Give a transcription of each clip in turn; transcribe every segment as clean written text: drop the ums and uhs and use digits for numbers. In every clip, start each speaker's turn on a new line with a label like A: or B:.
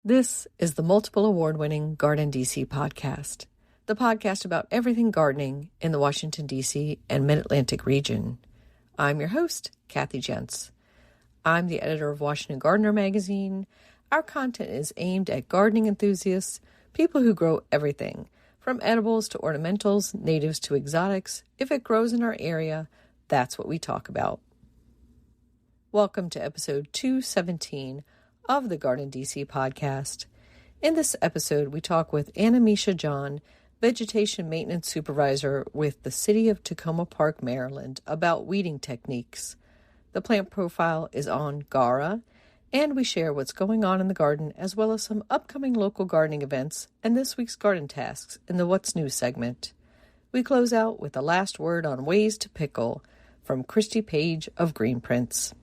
A: This is the multiple award-winning GardenDC podcast, the podcast about everything gardening in the Washington, D.C. and Mid-Atlantic region. I'm your host, Kathy Jentz. I'm the editor of Washington Gardener magazine. Our content is aimed at gardening enthusiasts, people who grow everything, from edibles to ornamentals, natives to exotics. If it grows in our area, that's what we talk about. Welcome to episode 217 of the GardenDC podcast. In this episode, we talk with Mische, Vegetation Maintenance Supervisor with the City of Takoma Park, Maryland, about weeding techniques. The plant profile is on Gaura, and we share what's going on in the garden, as well as some upcoming local gardening events and this week's garden tasks in the What's New segment. We close out with the last word on ways to pickle from Christy Page of Green Prints.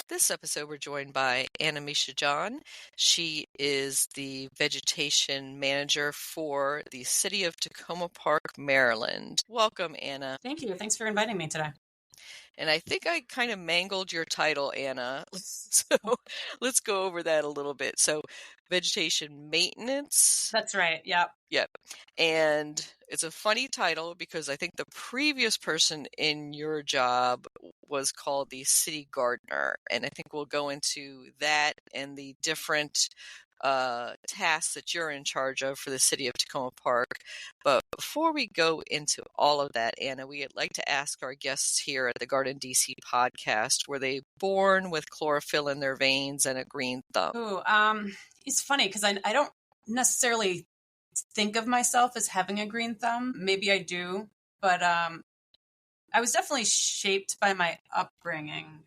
A: This episode, we're joined by Mische. She is the vegetation manager for the City of Takoma Park, Maryland. Welcome, Anna.
B: Thank you. Thanks for inviting me today.
A: And I think I kind of mangled your title, Anna. So let's go over that a little bit. So vegetation maintenance.
B: That's right. Yep.
A: Yep. And it's a funny title because I think the previous person in your job was called the city gardener. And I think we'll go into that and the different tasks that you're in charge of for the City of Takoma Park. But before we go into all of that, Anna, we'd like to ask our guests here at the GardenDC podcast, were they born with chlorophyll in their veins and a green thumb?
B: Oh, it's funny because I don't necessarily think of myself as having a green thumb. Maybe I do, but I was definitely shaped by my upbringing.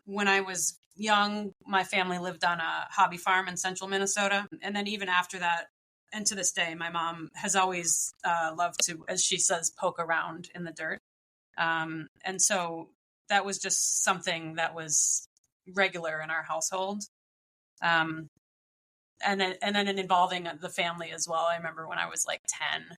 B: When I was young, my family lived on a hobby farm in central Minnesota. And then even after that, and to this day, my mom has always loved to, as she says, poke around in the dirt. And so that was just something that was regular in our household. And then involving the family as well. I remember when I was like 10,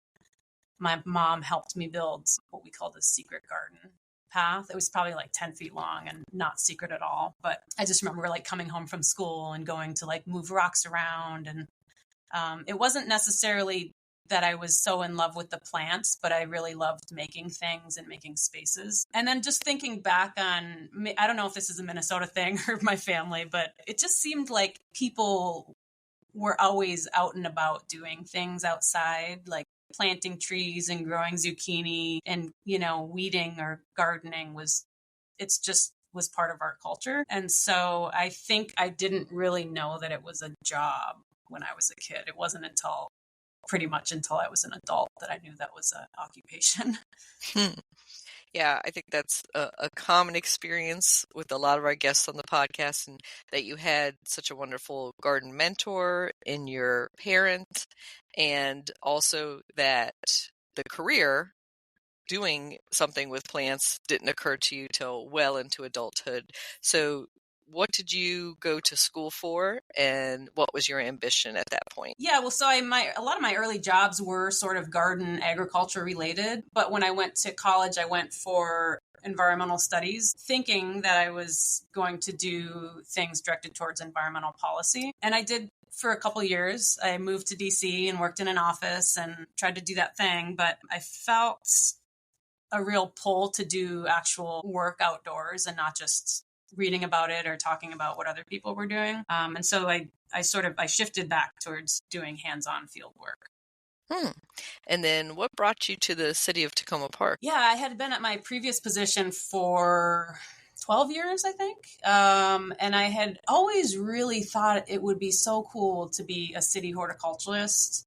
B: my mom helped me build what we called a secret garden path. It was probably like 10 feet long and not secret at all. But I just remember like coming home from school and going to like move rocks around. And it wasn't necessarily that I was so in love with the plants, but I really loved making things and making spaces. And then just thinking back on, I don't know if this is a Minnesota thing or my family, but it just seemed like people were always out and about doing things outside, like planting trees and growing zucchini and, weeding or gardening was part of our culture. And so I think I didn't really know that it was a job when I was a kid. It wasn't pretty much until I was an adult that I knew that was an occupation.
A: Yeah, I think that's a common experience with a lot of our guests on the podcast, and that you had such a wonderful garden mentor in your parent, and also that the career doing something with plants didn't occur to you till well into adulthood. So what did you go to school for, and what was your ambition at that point?
B: Yeah, well, so a lot of my early jobs were sort of garden agriculture related, but when I went to college, I went for environmental studies, thinking that I was going to do things directed towards environmental policy. And I did for a couple of years. I moved to DC and worked in an office and tried to do that thing, but I felt a real pull to do actual work outdoors and not just reading about it or talking about what other people were doing. And so I shifted back towards doing hands-on field work.
A: And then what brought you to the City of Takoma Park?
B: Yeah, I had been at my previous position for 12 years, I think. And I had always really thought it would be so cool to be a city horticulturalist.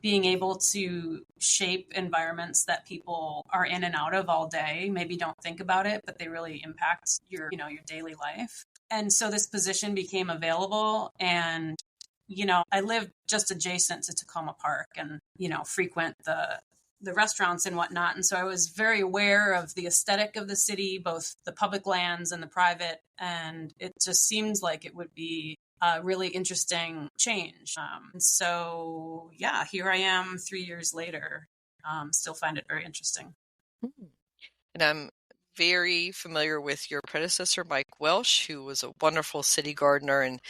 B: Being able to shape environments that people are in and out of all day, maybe don't think about it, but they really impact your daily life. And so this position became available, and, I live just adjacent to Takoma Park and, frequent the restaurants and whatnot. And so I was very aware of the aesthetic of the city, both the public lands and the private. And it just seems like it would be a really interesting change. So yeah, here I am 3 years later, still find it very interesting.
C: And I'm very familiar with your predecessor, Mike Welsh, who was a wonderful city gardener and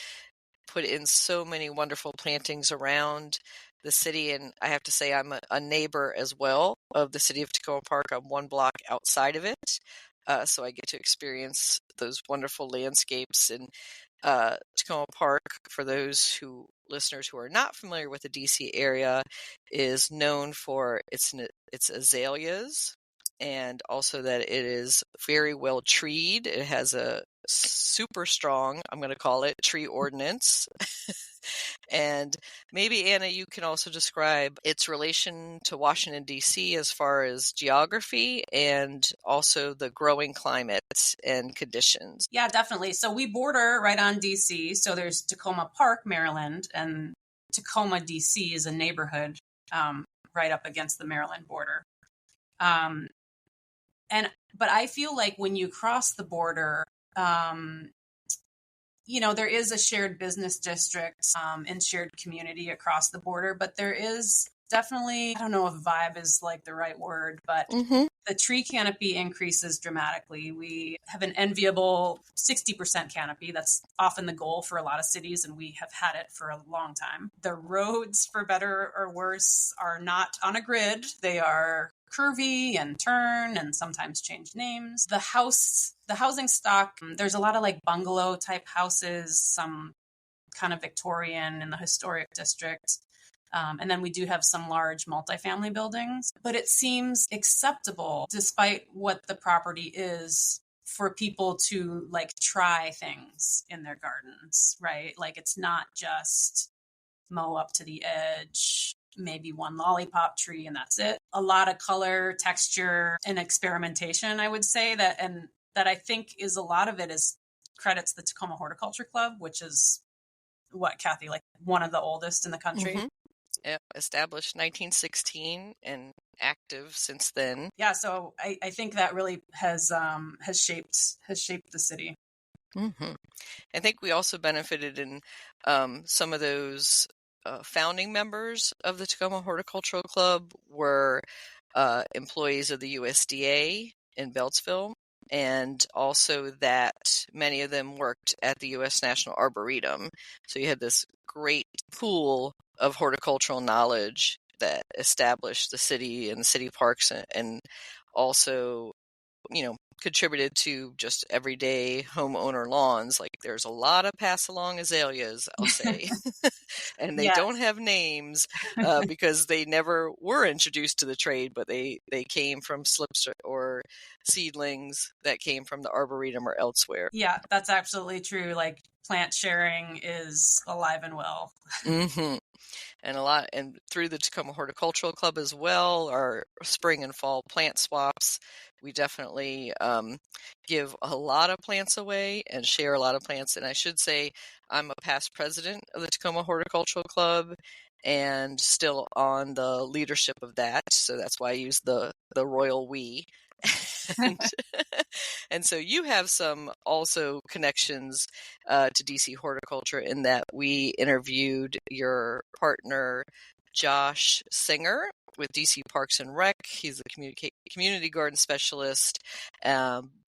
C: put in so many wonderful plantings around the city. And I have to say, I'm a neighbor as well of the city of Takoma Park. I'm one block outside of it. So I get to experience those wonderful landscapes. And Takoma Park, for those listeners who are not familiar with the DC area, is known for its azaleas, and also that it is very well treed. It has a super strong, I'm going to call it, tree ordinance. And maybe, Anna, you can also describe its relation to Washington, D.C. as far as geography and also the growing climate and conditions.
B: Yeah, definitely. So we border right on D.C. So there's Takoma Park, Maryland, and Takoma, D.C. is a neighborhood right up against the Maryland border. But I feel like when you cross the border, there is a shared business district and shared community across the border, but there is definitely, I don't know if vibe is like the right word, but the tree canopy increases dramatically. We have an enviable 60% canopy. That's often the goal for a lot of cities, and we have had it for a long time. The roads, for better or worse, are not on a grid. They are curvy and turn and sometimes change names. The housing stock, there's a lot of like bungalow type houses, some kind of Victorian in the historic district. And then we do have some large multifamily buildings, but it seems acceptable despite what the property is for people to like try things in their gardens, right? Like it's not just mow up to the edge, maybe one lollipop tree and that's it. A lot of color, texture, and experimentation, I would say that I think is a lot of it is credits the Takoma Horticultural Club, which is what, Kathy, like one of the oldest in the country.
C: Established 1916 and active since then.
B: Yeah, so I think that really has shaped the city.
C: I think we also benefited in some of those founding members of the Takoma Horticultural Club were employees of the USDA in Beltsville, and also that many of them worked at the U.S. National Arboretum. So you had this great pool of horticultural knowledge that established the city and the city parks, and also, contributed to just everyday homeowner lawns. Like there's a lot of pass along azaleas, I'll say, and they don't have names because they never were introduced to the trade, but they came from slips or seedlings that came from the Arboretum or elsewhere.
B: Yeah, that's absolutely true. Like plant sharing is alive and well.
C: And through the Takoma Horticultural Club as well, our spring and fall plant swaps, we definitely give a lot of plants away and share a lot of plants. And I should say I'm a past president of the Takoma Horticultural Club and still on the leadership of that. So that's why I use the royal we. And so you have some also connections to DC Horticulture in that we interviewed your partner, Josh Singer, with DC Parks and Rec. He's a community garden specialist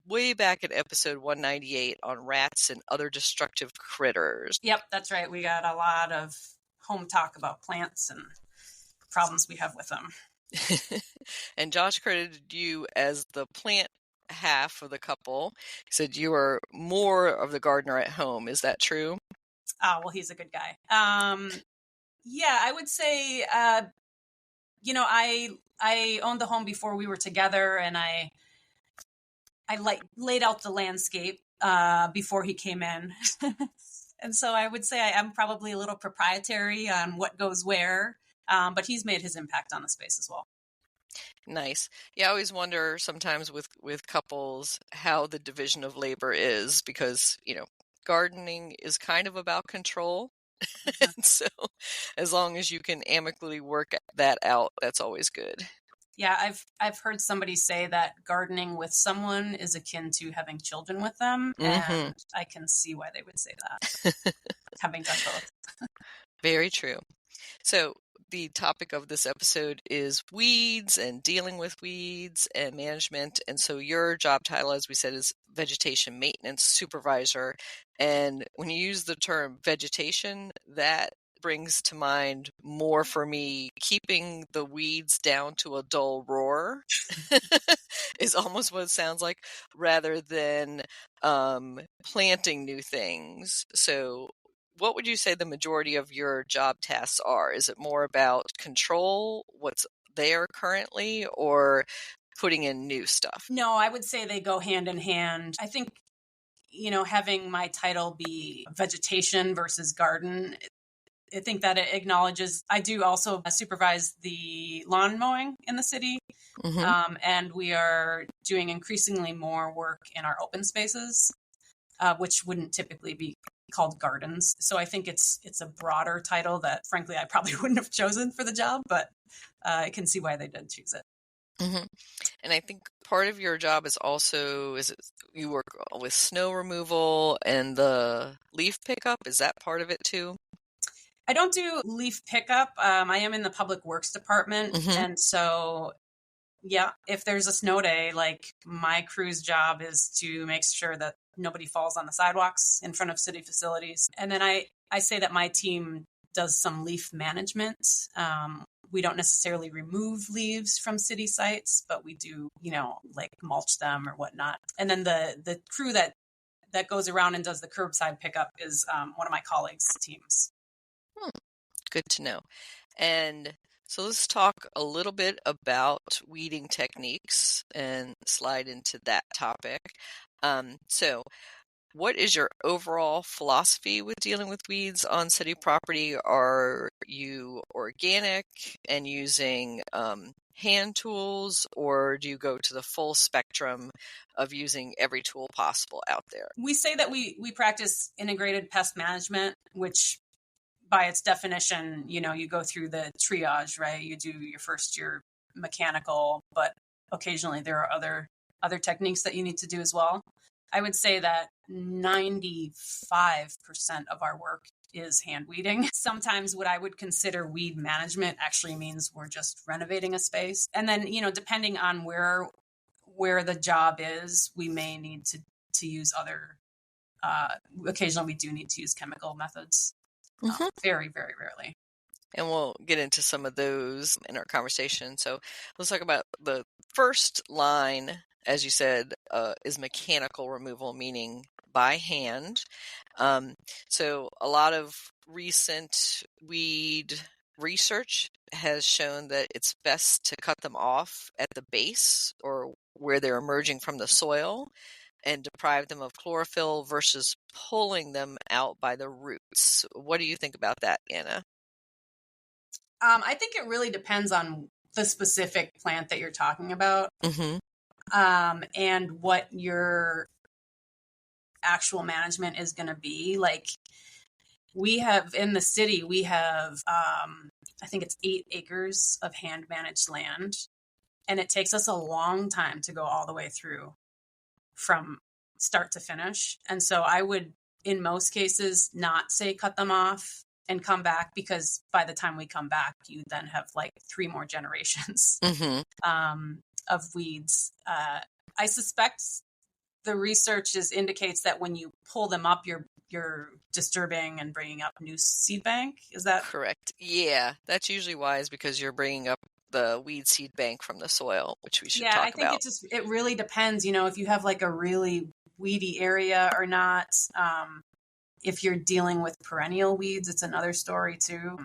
C: way back in episode 198 on rats and other destructive critters.
B: Yep, that's right. We got a lot of home talk about plants and problems we have with them.
C: And Josh credited you as the plant half of the couple. He said you are more of the gardener at home. Is that true?
B: Oh, well, he's a good guy. Yeah, I would say, I owned the home before we were together, and I laid out the landscape before he came in. And so I would say I am probably a little proprietary on what goes where, but he's made his impact on the space as well.
C: Nice. Yeah, I always wonder sometimes with couples how the division of labor is, because, gardening is kind of about control. And so as long as you can amicably work that out, that's always good.
B: Yeah, I've heard somebody say that gardening with someone is akin to having children with them, and I can see why they would say that, having done both.
C: Very true. So the topic of this episode is weeds and dealing with weeds and management. And so your job title, as we said, is Vegetation Maintenance Supervisor. And when you use the term vegetation, that brings to mind more for me keeping the weeds down to a dull roar is almost what it sounds like, rather than planting new things. So what would you say the majority of your job tasks are? Is it more about control, what's there currently, or putting in new stuff?
B: No, I would say they go hand in hand. I think, having my title be vegetation versus garden, I think that it acknowledges, I do also supervise the lawn mowing in the city. And we are doing increasingly more work in our open spaces, which wouldn't typically be called gardens. So I think it's a broader title that, frankly, I probably wouldn't have chosen for the job, but I can see why they did choose it.
C: And I think part of your job is also, you work with snow removal and the leaf pickup. Is that part of it too?
B: I don't do leaf pickup. I am in the public works department. And so, yeah, if there's a snow day, like my crew's job is to make sure that nobody falls on the sidewalks in front of city facilities. And then I say that my team does some leaf management. We don't necessarily remove leaves from city sites, but we do, like mulch them or whatnot. And then the crew that goes around and does the curbside pickup is one of my colleagues' teams.
C: Good to know. And so let's talk a little bit about weeding techniques and slide into that topic. So what is your overall philosophy with dealing with weeds on city property? Are you organic and using hand tools, or do you go to the full spectrum of using every tool possible out there?
B: We say that we practice integrated pest management, which by its definition, you go through the triage, right? You do your mechanical, but occasionally there are other techniques that you need to do as well. I would say that 95% of our work is hand weeding. Sometimes what I would consider weed management actually means we're just renovating a space. And then, depending on where the job is, we may need to use other, occasionally we do need to use chemical methods. Very, very rarely.
C: And we'll get into some of those in our conversation. So let's talk about the first line, as you said, is mechanical removal, meaning by hand. So a lot of recent weed research has shown that it's best to cut them off at the base or where they're emerging from the soil and deprive them of chlorophyll versus pulling them out by the roots. What do you think about that, Anna?
B: I think it really depends on the specific plant that you're talking about, and what your actual management is going to be. Like we have in the city, I think it's 8 acres of hand managed land, and it takes us a long time to go all the way through from start to finish. And so I would, in most cases, not say cut them off and come back, because by the time we come back, you then have like 3 more generations of weeds. I suspect the research indicates that when you pull them up, you're disturbing and bringing up new seed bank. Is that
C: correct? Yeah, that's usually wise, because you're bringing up the weed seed bank from the soil, which we should talk about.
B: Yeah, I think it really depends, if you have like a really weedy area or not. If you're dealing with perennial weeds, it's another story too.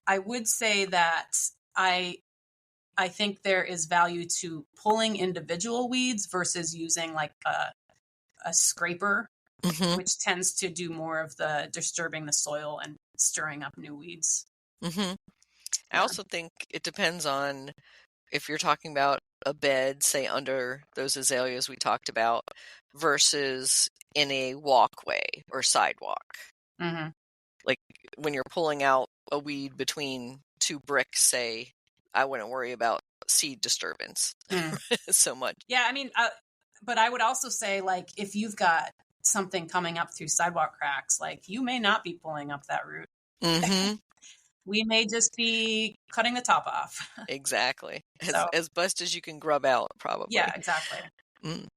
B: I would say that I think there is value to pulling individual weeds versus using like a scraper, which tends to do more of the disturbing the soil and stirring up new weeds.
C: I also think it depends on if you're talking about a bed, say under those azaleas we talked about, versus in a walkway or sidewalk. Like when you're pulling out a weed between 2 bricks, say, I wouldn't worry about seed disturbance so much.
B: Yeah, I mean, but I would also say, like, if you've got something coming up through sidewalk cracks, like you may not be pulling up that root. We may just be cutting the top off.
C: Exactly.
B: So,
C: As best as you can grub out, probably.
B: yeah, exactly.
C: Mm.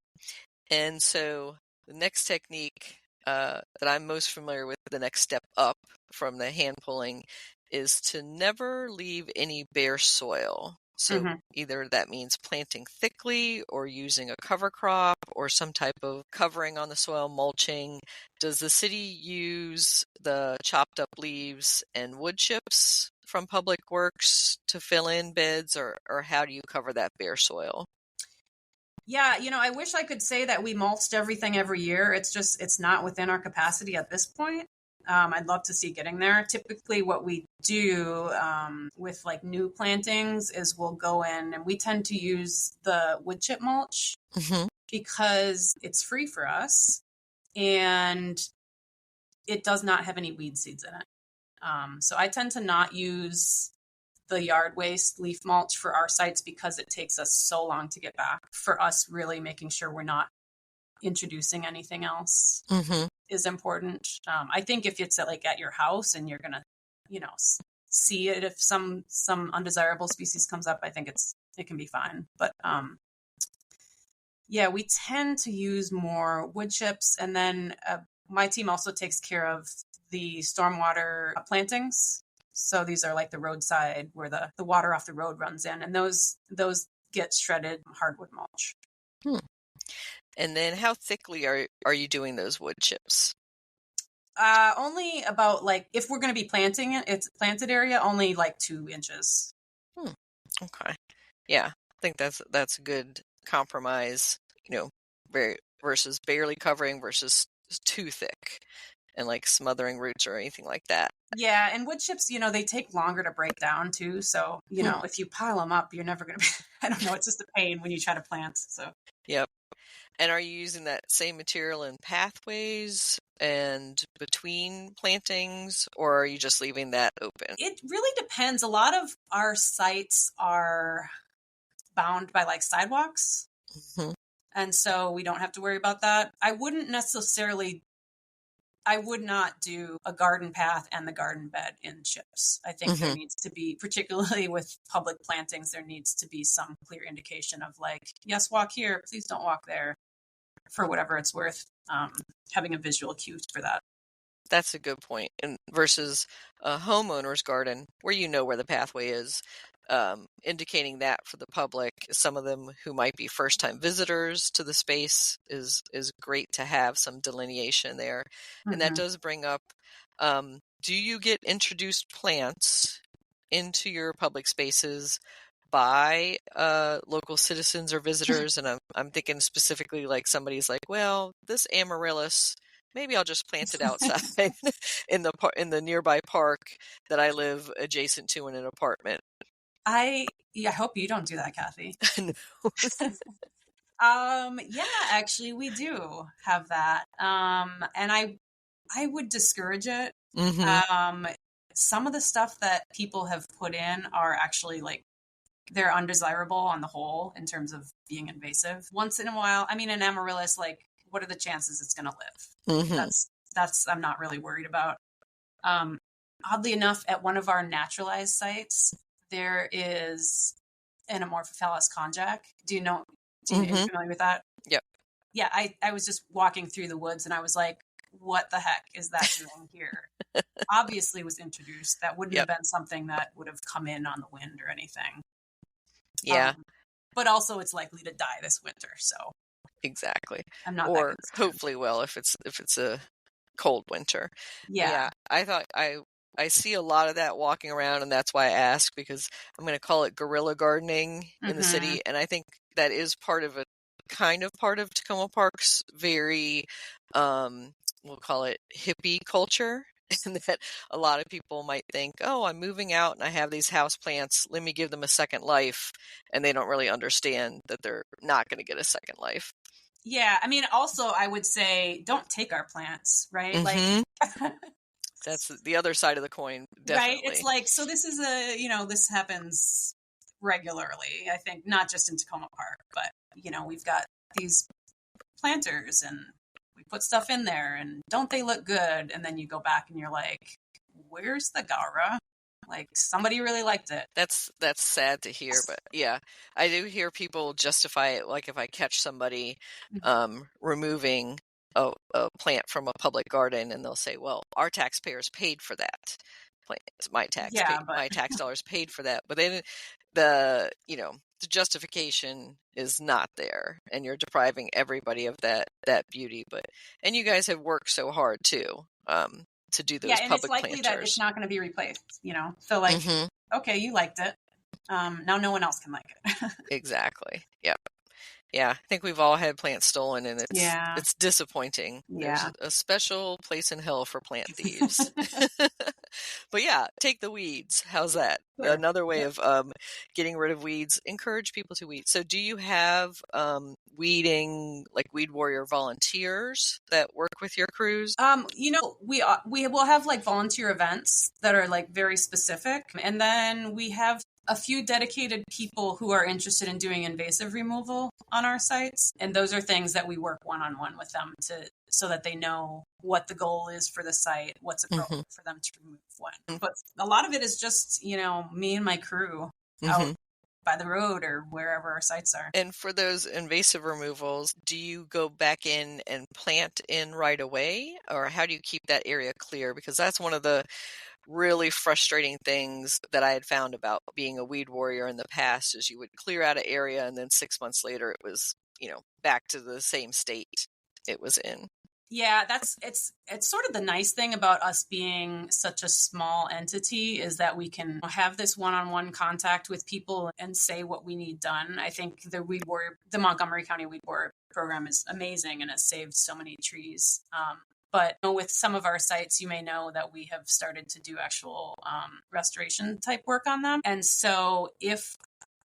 C: And so the next technique that I'm most familiar with, the next step up from the hand pulling, is to never leave any bare soil. So
B: Mhm.
C: either that means planting thickly or using a cover crop or some type of covering on the soil, mulching. Does the city use the chopped up leaves and wood chips from Public Works to fill in beds, or how do you cover that bare soil?
B: Yeah, I wish I could say that we mulched everything every year. It's not within our capacity at this point. I'd love to see getting there. Typically, what we do with like new plantings is we'll go in and we tend to use the wood chip mulch
C: Mm-hmm.
B: because it's free for us and it does not have any weed seeds in it. So I tend to not use the yard waste leaf mulch for our sites because it takes us so long to get back. For us, really making sure we're not introducing anything else
C: Mm-hmm.
B: is important. I think if it's at your house and you're gonna, see it if some undesirable species comes up, I think it can be fine. But yeah, we tend to use more wood chips, and then my team also takes care of the stormwater plantings. So these are like the roadside where the water off the road runs in, and those get shredded hardwood mulch.
C: Hmm. And then how thickly are you doing those wood chips?
B: Only about if we're going to be planting it, it's planted area, only 2 inches.
C: Okay. Yeah, I think that's a good compromise, very versus barely covering versus too thick and smothering roots or anything like that.
B: Yeah, and wood chips, they take longer to break down too. So, if you pile them up, you're never going to be, I don't know, it's just a pain when you try to plant. So,
C: Yep. And are you using that same material in pathways and between plantings, or are you just leaving that open?
B: it really depends. A lot of our sites are bound by sidewalks.
C: Mm-hmm.
B: And so we don't have to worry about that. I would not do a garden path and the garden bed in chips. I think there needs to be, particularly with public plantings, there needs to be some clear indication of yes, walk here, please don't walk there, for whatever it's worth. Having a visual cue for that.
C: That's a good point. And versus a homeowner's garden where where the pathway is, indicating that for the public, some of them who might be first-time visitors to the space is great to have some delineation there. And that does bring up, do you get introduced plants into your public spaces by local citizens or visitors? And I'm thinking specifically somebody's well, this amaryllis, maybe I'll just plant it outside in the nearby park that I live adjacent to in an apartment.
B: I hope you don't do that, Kathy.
C: No.
B: Yeah, actually we do have that. And I would discourage it.
C: Mm-hmm.
B: Some of the stuff that people have put in are actually they're undesirable on the whole in terms of being invasive. Once in a while, I mean, an amaryllis, what are the chances it's going to live?
C: Mm-hmm.
B: That's I'm not really worried about. Oddly enough, at one of our naturalized sites, there is an Amorphophallus konjac. Do you know? Are you familiar with that?
C: Yep.
B: Yeah, I was just walking through the woods and I was like, what the heck is that doing here? Obviously was introduced. That wouldn't have been something that would have come in on the wind or anything.
C: Yeah.
B: But also it's likely to die this winter, so
C: exactly.
B: I'm not
C: or
B: that concerned.
C: Hopefully if it's a cold winter.
B: Yeah.
C: I thought I see a lot of that walking around, and that's why I ask, because I'm going to call it guerrilla gardening in the city, and I think that is part of Takoma Park's very, we'll call it hippie culture, and that a lot of people might think, oh, I'm moving out and I have these house plants, let me give them a second life, and they don't really understand that they're not going to get a second life.
B: Yeah, I mean, also I would say don't take our plants, right?
C: That's the other side of the coin, definitely.
B: Right? It's so this is this happens regularly, I think, not just in Takoma Park, but, we've got these planters and we put stuff in there and don't they look good? And then you go back and you're like, where's the Gaura? Like somebody really liked it.
C: That's sad to hear, but yeah, I do hear people justify it. Like if I catch somebody removing a plant from a public garden, and they'll say, "Well, our taxpayers paid for that plant. My tax dollars paid for that." But then the justification is not there, and you're depriving everybody of that beauty. And you guys have worked so hard too. To do those
B: and
C: public
B: it's likely
C: planters.
B: that it's not going to be replaced, So like, okay, you liked it. Now no one else can like it.
C: Exactly. Yeah. Yeah. I think we've all had plants stolen, and it's disappointing.
B: Yeah.
C: There's a special place in hell for plant thieves. But yeah, take the weeds. How's that? Sure. Another way of getting rid of weeds. Encourage people to weed. So do you have weeding, like weed warrior volunteers that work with your crews?
B: We will have like volunteer events that are like very specific. And then we have a few dedicated people who are interested in doing invasive removal on our sites. And those are things that we work one-on-one with them so that they know what the goal is for the site, what's appropriate for them to remove when. But a lot of it is just, me and my crew out by the road or wherever our sites are.
C: And for those invasive removals, do you go back in and plant in right away? Or how do you keep that area clear? Because that's one of the really frustrating things that I had found about being a weed warrior in the past is you would clear out an area and then 6 months later it was, back to the same state it was in.
B: Yeah, it's sort of the nice thing about us being such a small entity is that we can have this one-on-one contact with people and say what we need done. I think the Montgomery County Weed Warrior program is amazing and has saved so many trees. But with some of our sites, you may know that we have started to do actual restoration type work on them. And so if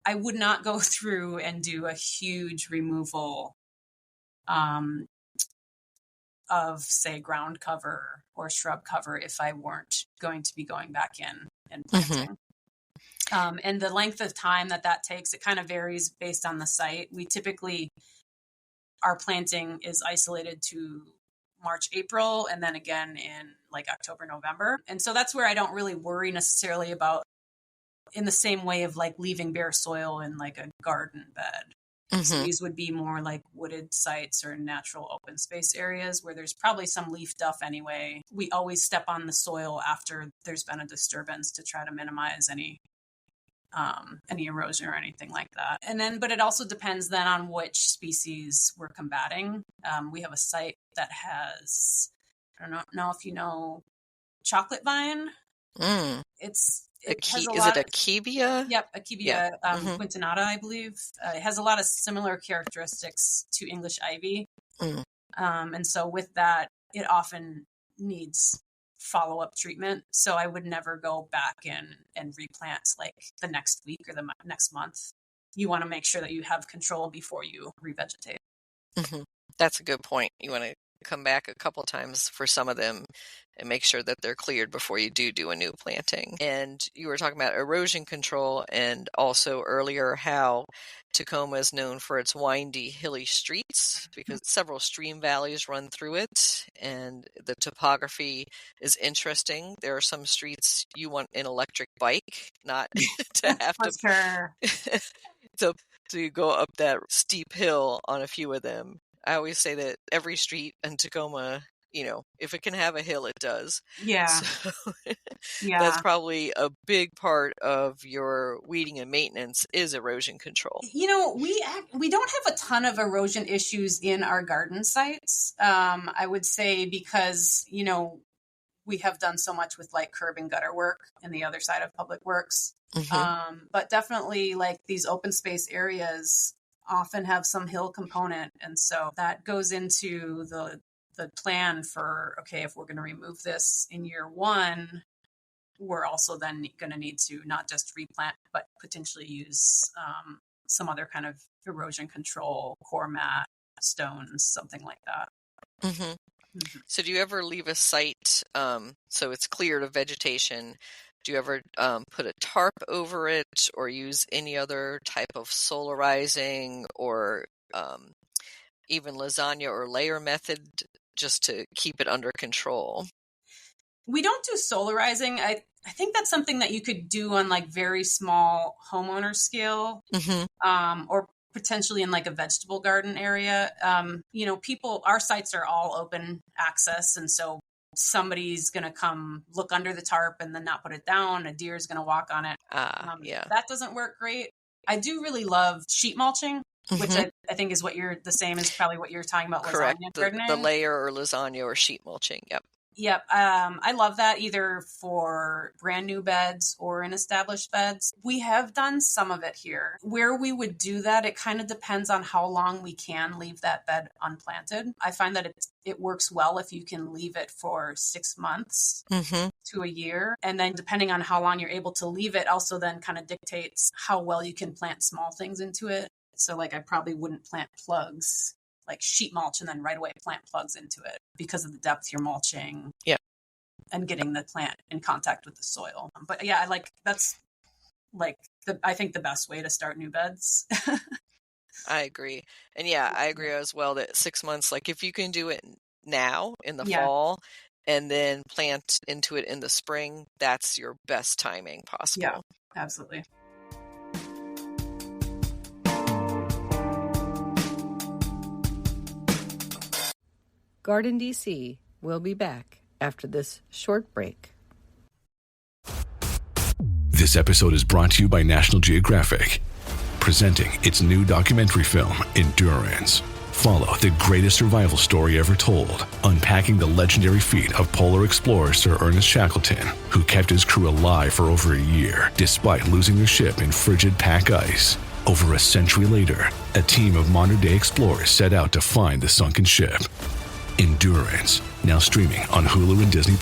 B: I would not go through and do a huge removal of, say, ground cover or shrub cover if I weren't going to be going back in and planting. And the length of time that takes, it kind of varies based on the site. We typically, our planting is isolated to March, April, and then again in like October, November. And so that's where I don't really worry necessarily about in the same way of like leaving bare soil in like a garden bed. So these would be more like wooded sites or natural open space areas where there's probably some leaf duff anyway. We always step on the soil after there's been a disturbance to try to minimize any erosion or anything like that. And then, but it also depends then on which species we're combating. We have a site that has, I don't know if you know, chocolate vine. Is it
C: Akebia?
B: Yep, Akebia quintonata, I believe. It has a lot of similar characteristics to English ivy. And so with that, it often needs follow-up treatment. So I would never go back in and replant like the next week or the next month. You want to make sure that you have control before you revegetate.
C: That's a good point. You want to come back a couple times for some of them and make sure that they're cleared before you do a new planting. And you were talking about erosion control and also earlier how Takoma is known for its windy, hilly streets because several stream valleys run through it and the topography is interesting. There are some streets you want an electric bike, not to have to you go up that steep hill on a few of them. I always say that every street in Takoma, if it can have a hill, it does.
B: Yeah.
C: So that's probably a big part of your weeding and maintenance is erosion control.
B: We don't have a ton of erosion issues in our garden sites. I would say because, we have done so much with like curb and gutter work and the other side of public works. But definitely like these open space areas often have some hill component. And so that goes into the plan for, okay, if we're going to remove this in year one, we're also then going to need to not just replant, but potentially use some other kind of erosion control, core mat, stones, something like that.
C: So do you ever leave a site so it's cleared of vegetation? Do you ever put a tarp over it or use any other type of solarizing or even lasagna or layer method just to keep it under control?
B: We don't do solarizing. I think that's something that you could do on like very small homeowner scale, or potentially in like a vegetable garden area. Our sites are all open access. And so somebody's going to come look under the tarp and then not put it down. A deer is going to walk on it.
C: Yeah.
B: That doesn't work great. I do really love sheet mulching, which I think is the same as probably what you're talking about.
C: Correct.
B: Lasagna gardening.
C: The layer or lasagna or sheet mulching. Yep.
B: Yep. I love that either for brand new beds or in established beds. We have done some of it here. Where we would do that, it kind of depends on how long we can leave that bed unplanted. I find that it works well if you can leave it for 6 months to a year. And then depending on how long you're able to leave it also then kind of dictates how well you can plant small things into it. So like I probably wouldn't plant plugs, like sheet mulch, and then right away plant plugs into it because of the depth you're mulching.
C: Yeah.
B: And getting the plant in contact with the soil. But yeah, that's like I think the best way to start new beds.
C: I agree. And yeah, I agree as well that 6 months, like if you can do it now in the fall and then plant into it in the spring, that's your best timing possible.
B: Yeah, absolutely.
A: GardenDC will be back after this short break.
D: This episode is brought to you by National Geographic, presenting its new documentary film, Endurance. Follow the greatest survival story ever told, unpacking the legendary feat of polar explorer Sir Ernest Shackleton, who kept his crew alive for over a year, despite losing their ship in frigid pack ice. Over a century later, a team of modern-day explorers set out to find the sunken ship. Endurance, now streaming on Hulu and Disney+.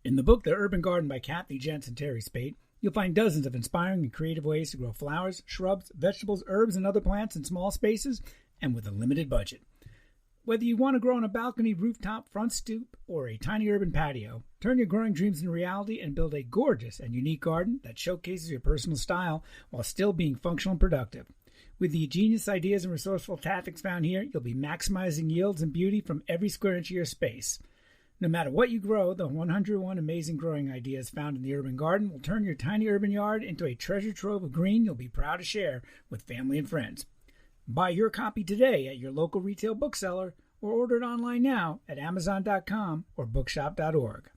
E: In the book The Urban Garden by Kathy Jentz and Terry Spate, you'll find dozens of inspiring and creative ways to grow flowers, shrubs, vegetables, herbs, and other plants in small spaces and with a limited budget. Whether you want to grow on a balcony, rooftop, front stoop, or a tiny urban patio, turn your growing dreams into reality and build a gorgeous and unique garden that showcases your personal style while still being functional and productive. With the ingenious ideas and resourceful tactics found here, you'll be maximizing yields and beauty from every square inch of your space. No matter what you grow, the 101 amazing growing ideas found in the urban garden will turn your tiny urban yard into a treasure trove of green you'll be proud to share with family and friends. Buy your copy today at your local retail bookseller or order it online now at Amazon.com or bookshop.org.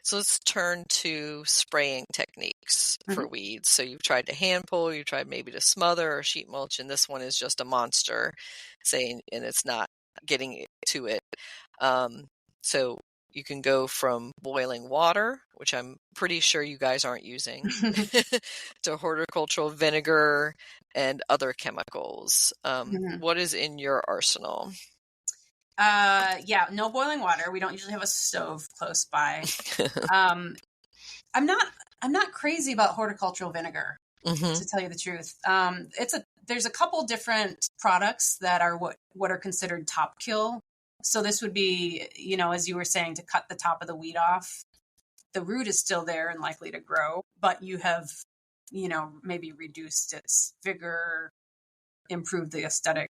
C: So let's turn to spraying techniques for weeds. So you've tried to hand pull, you've tried maybe to smother or sheet mulch, and this one is just a monster, and it's not getting to it. So you can go from boiling water, which I'm pretty sure you guys aren't using, to horticultural vinegar and other chemicals. What is in your arsenal?
B: No boiling water. We don't usually have a stove close by. I'm not crazy about horticultural vinegar, to tell you the truth. There's a couple different products that are what are considered top kill. So this would be, as you were saying, to cut the top of the weed off. The root is still there and likely to grow, but you have, maybe reduced its vigor, improved the aesthetic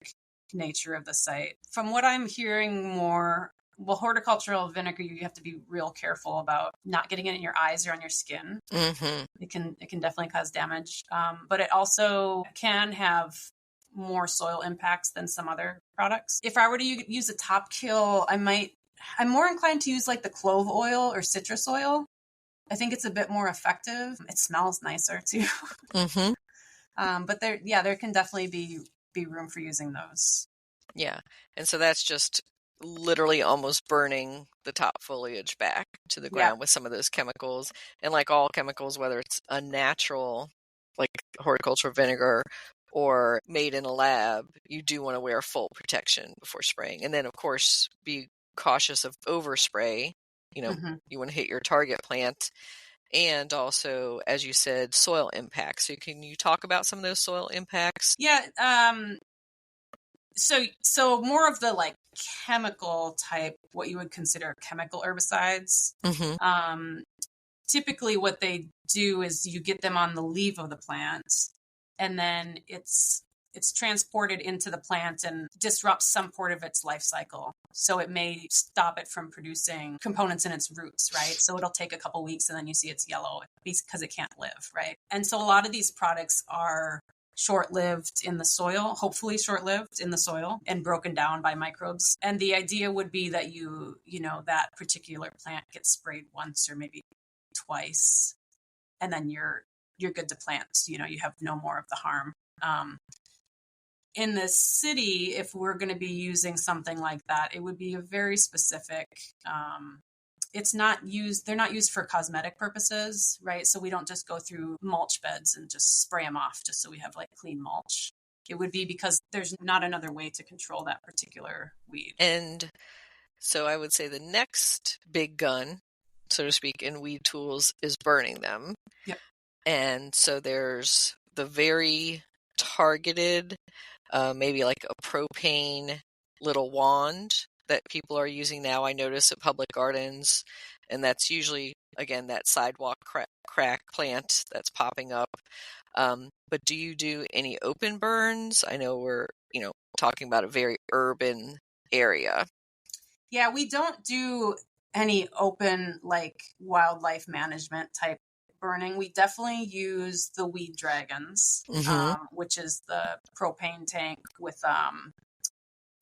B: nature of the site. From what I'm hearing more, horticultural vinegar, you have to be real careful about not getting it in your eyes or on your skin. It can definitely cause damage, but it also can have more soil impacts than some other products. If I were to use a top kill, I'm more inclined to use like the clove oil or citrus oil. I think it's a bit more effective. It smells nicer too. But there can definitely be room for using those.
C: Yeah. And so that's just literally almost burning the top foliage back to the ground with some of those chemicals. And like all chemicals, whether it's a natural, like horticultural vinegar, or made in a lab, you do want to wear full protection before spraying. And then, of course, be cautious of overspray. You want to hit your target plant. And also, as you said, soil impacts. So can you talk about some of those soil impacts?
B: Yeah. So more of the like chemical type, what you would consider chemical herbicides. Typically what they do is you get them on the leaf of the plant and then it's transported into the plant and disrupts some part of its life cycle. So it may stop it from producing components in its roots, right? So it'll take a couple weeks and then you see it's yellow because it can't live, right? And so a lot of these products are short-lived in the soil, hopefully short-lived in the soil and broken down by microbes. And the idea would be that you know, that particular plant gets sprayed once or maybe twice, and then you're good to plant. You know, you have no more of the harm. In the city, if we're going to be using something like that, it would be a very specific, they're not used for cosmetic purposes, right? So we don't just go through mulch beds and just spray them off just so we have like clean mulch. It would be because there's not another way to control that particular weed.
C: And so I would say the next big gun, so to speak, in weed tools is burning them.
B: Yep.
C: And so there's the very targeted, maybe like a propane little wand that people are using now. I notice at public gardens, and that's usually, again, that sidewalk crack plant that's popping up. But do you do any open burns? I know we're, talking about a very urban area.
B: Yeah, we don't do any open, like wildlife management type burning. We definitely use the weed dragons, which is the propane tank with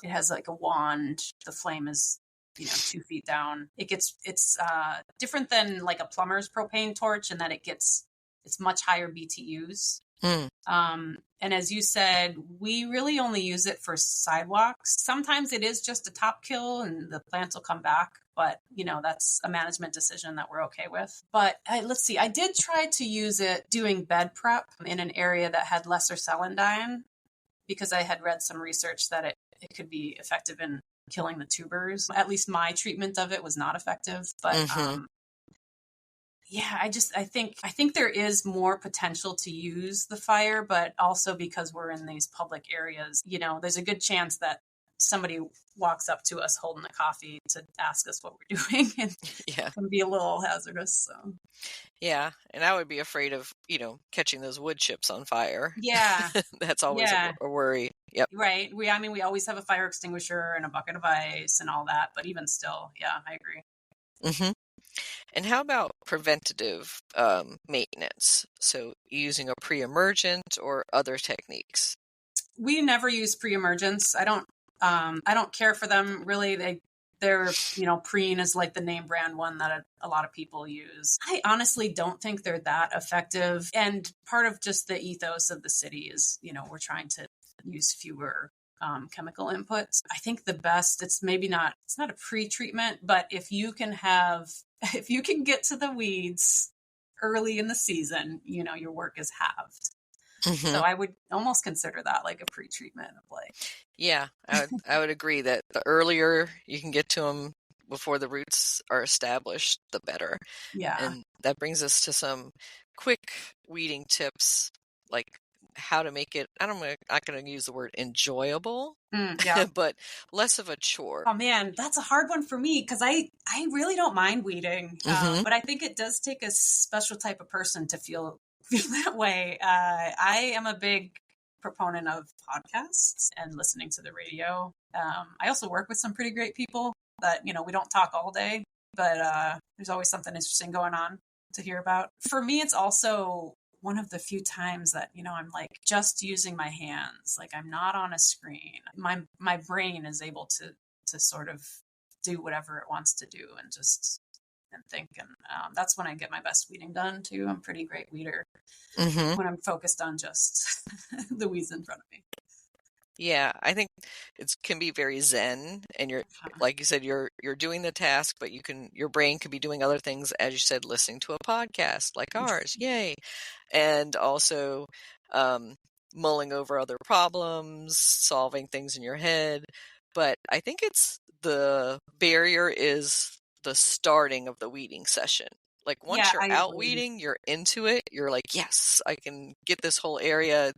B: it has like a wand. The flame is 2 feet down. It's different than like a plumber's propane torch in that it's much higher BTUs. And as you said, we really only use it for sidewalks. Sometimes it is just a top kill and the plants will come back, but that's a management decision that we're okay with. But let's see, I did try to use it doing bed prep in an area that had lesser celandine because I had read some research that it could be effective in killing the tubers. At least my treatment of it was not effective, but yeah, I think there is more potential to use the fire, but also because we're in these public areas, there's a good chance that somebody walks up to us holding a coffee to ask us what we're doing, and it can be a little hazardous. So.
C: Yeah, and I would be afraid of, catching those wood chips on fire.
B: Yeah.
C: That's always a worry. Yep.
B: Right. We always have a fire extinguisher and a bucket of ice and all that, but even still, yeah, I agree.
C: Mm-hmm. And how about preventative maintenance? So using a pre-emergent or other techniques?
B: We never use pre-emergents. I don't care for them really. They're Preen is like the name brand one that a lot of people use. I honestly don't think they're that effective. And part of just the ethos of the city is, we're trying to use fewer chemical inputs. I think the best, it's not a pre-treatment, but if you can get to the weeds early in the season, your work is halved. Mm-hmm. So I would almost consider that like a pre-treatment of like.
C: Yeah, I would agree that the earlier you can get to them before the roots are established, the better.
B: Yeah.
C: And that brings us to some quick weeding tips, like how to make it, I'm not going to use the word enjoyable, but less of a chore.
B: Oh man, that's a hard one for me because I really don't mind weeding, but I think it does take a special type of person to feel that way. I am a big proponent of podcasts and listening to the radio. I also work with some pretty great people that, we don't talk all day, but there's always something interesting going on to hear about. For me, it's also one of the few times that, I'm like just using my hands, like I'm not on a screen. My brain is able to sort of do whatever it wants to do and think. And that's when I get my best weeding done too. I'm a pretty great weeder when I'm focused on just the weeds in front of me.
C: Yeah, I think it can be very zen, and you're, like you said, you're doing the task, but your brain could be doing other things, as you said, listening to a podcast like ours, yay, and also mulling over other problems, solving things in your head. But I think the barrier is the starting of the weeding session. Like once you're out weeding, you're into it. You're like, yes, I can get this whole area.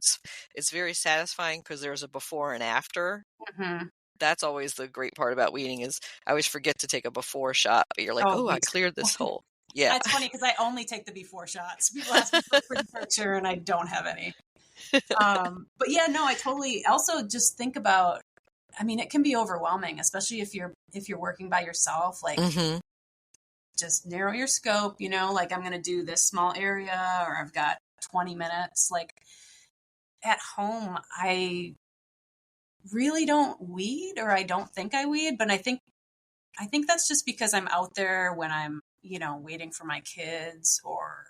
C: It's very satisfying because there's a before and after. Mm-hmm. That's always the great part about weeding is I always forget to take a before shot, but you're like, I cleared this hole. Yeah.
B: That's funny because I only take the before shots. People ask me for a pretty picture and I don't have any. But yeah, no, I totally also just think about, I mean, it can be overwhelming, especially if you're working by yourself, like just narrow your scope, like I'm going to do this small area, or I've got 20 minutes. Like at home, I really don't weed, or I don't think I weed, but I think that's just because I'm out there when I'm, waiting for my kids or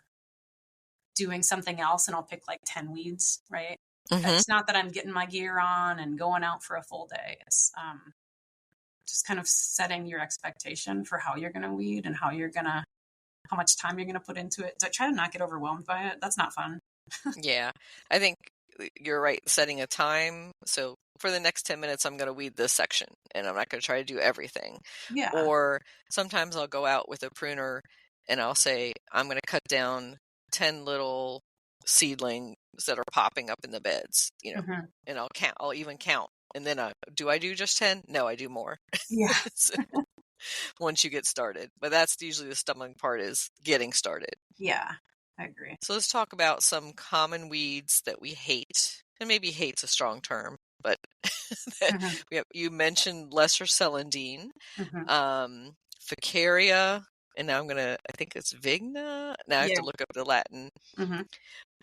B: doing something else, and I'll pick like 10 weeds, right? It's not that I'm getting my gear on and going out for a full day. It's just kind of setting your expectation for how you're going to weed and how much time you're going to put into it. So I try to not get overwhelmed by it. That's not fun.
C: Yeah, I think you're right. Setting a time. So for the next 10 minutes, I'm going to weed this section, and I'm not going to try to do everything.
B: Yeah.
C: Or sometimes I'll go out with a pruner and I'll say, I'm going to cut down 10 little seedlings that are popping up in the beds, and I'll even count. And then do I do just 10? No, I do more.
B: Yeah.
C: So, once you get started. But that's usually the stumbling part, is getting started.
B: Yeah, I agree.
C: So let's talk about some common weeds that we hate. And maybe hate's a strong term, but you mentioned lesser celandine, Ficaria, and now I think it's Vigna. Now I have to look up the Latin.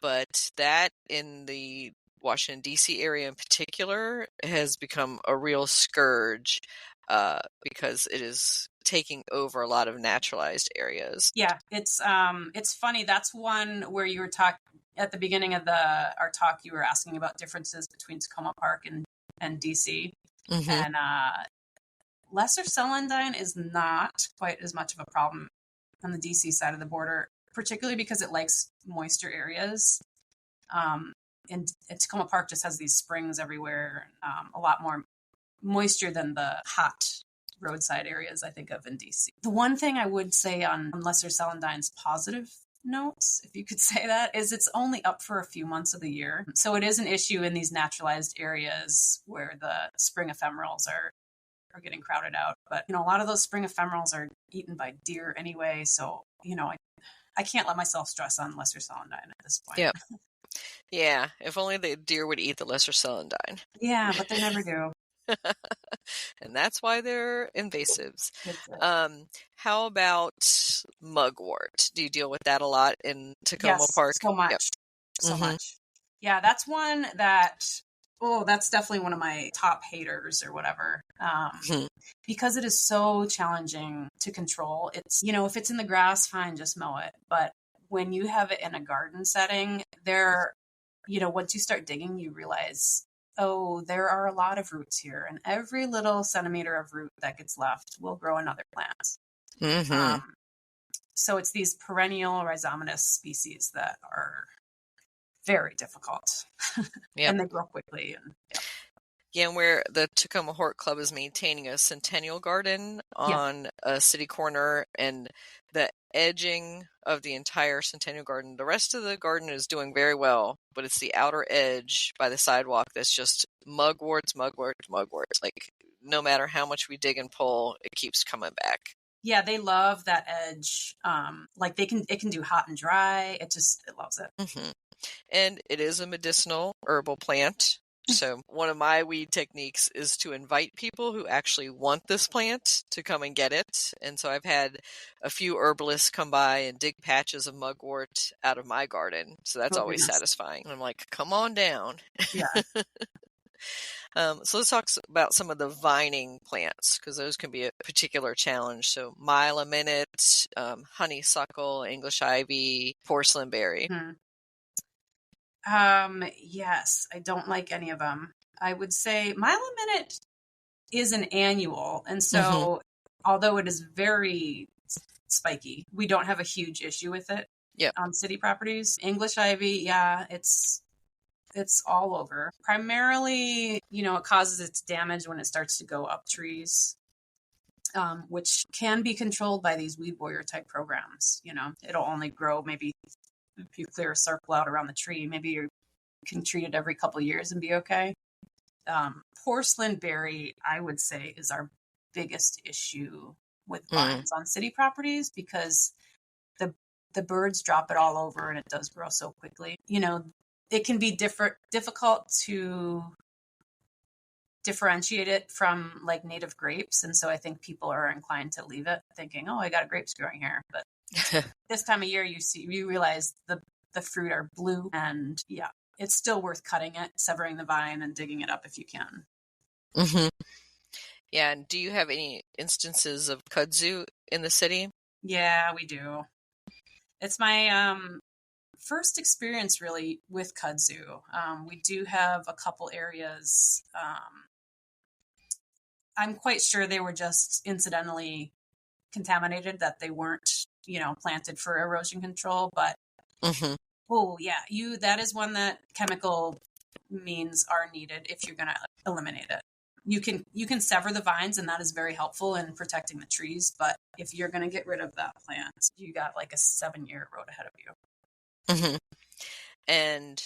C: But that in the Washington, D.C. area in particular has become a real scourge because it is taking over a lot of naturalized areas.
B: Yeah, it's funny. That's one where you were talking at the beginning of our talk. You were asking about differences between Takoma Park and DC, and lesser celandine is not quite as much of a problem on the DC side of the border, particularly because it likes moisture areas. And Takoma Park just has these springs everywhere, a lot more moisture than the hot roadside areas I think of in DC. The one thing I would say on lesser celandine's positive notes, if you could say that, is it's only up for a few months of the year. So it is an issue in these naturalized areas where the spring ephemerals are getting crowded out. But, a lot of those spring ephemerals are eaten by deer anyway. So, I can't let myself stress on lesser celandine at this point.
C: Yep. Yeah, if only the deer would eat the lesser celandine.
B: Yeah, but they never do.
C: And that's why they're invasives. How about mugwort? Do you deal with that a lot in Takoma Park?
B: So much. Yep. So much. Yeah, that's one that's definitely one of my top haters or whatever. Because it is so challenging to control. It's, if it's in the grass, fine, just mow it. But when you have it in a garden setting, once you start digging, you realize, there are a lot of roots here, and every little centimeter of root that gets left will grow another plant. So it's these perennial rhizomatous species that are very difficult, and they grow quickly.
C: And where the Takoma Hort Club is maintaining a centennial garden on a city corner, and the edging of the entire centennial garden, the rest of the garden is doing very well, but it's the outer edge by the sidewalk that's just mugworts. Like, no matter how much we dig and pull, it keeps coming back. Yeah,
B: they love that edge. Like it can do hot and dry. It loves it.
C: And it is a medicinal herbal plant. So one of my weed techniques is to invite people who actually want this plant to come and get it. And so I've had a few herbalists come by and dig patches of mugwort out of my garden. So that's always satisfying. And I'm like, come on down.
B: Yeah.
C: So let's talk about some of the vining plants, because those can be a particular challenge. So mila minute, honeysuckle, English ivy, porcelain berry.
B: Yes, I don't like any of them. I would say mila minute is an annual, and so although it is very spiky, we don't have a huge issue with it on city properties. English ivy, it's all over. Primarily, it causes its damage when it starts to go up trees, which can be controlled by these weed warrior type programs. It'll only grow maybe, if you clear a circle out around the tree, maybe you can treat it every couple of years and be okay. Porcelain berry, I would say, is our biggest issue with vines on city properties, because the birds drop it all over and it does grow so quickly. it can be difficult to differentiate it from like native grapes. And so I think people are inclined to leave it thinking, oh, I got grapes growing here. But this time of year, you realize the fruit are blue, and yeah, it's still worth cutting it, severing the vine and digging it up if you can.
C: Mm-hmm. Yeah. And do you have any instances of kudzu in the city?
B: Yeah, we do. It's my first experience really with kudzu. We do have a couple areas. I'm quite sure they were just incidentally contaminated, that they weren't, planted for erosion control. But oh yeah, that is one that chemical means are needed if you're going to eliminate it. You can sever the vines, and that is very helpful in protecting the trees. But if you're going to get rid of that plant, you got like a 7-year road ahead of you.
C: Mm-hmm. And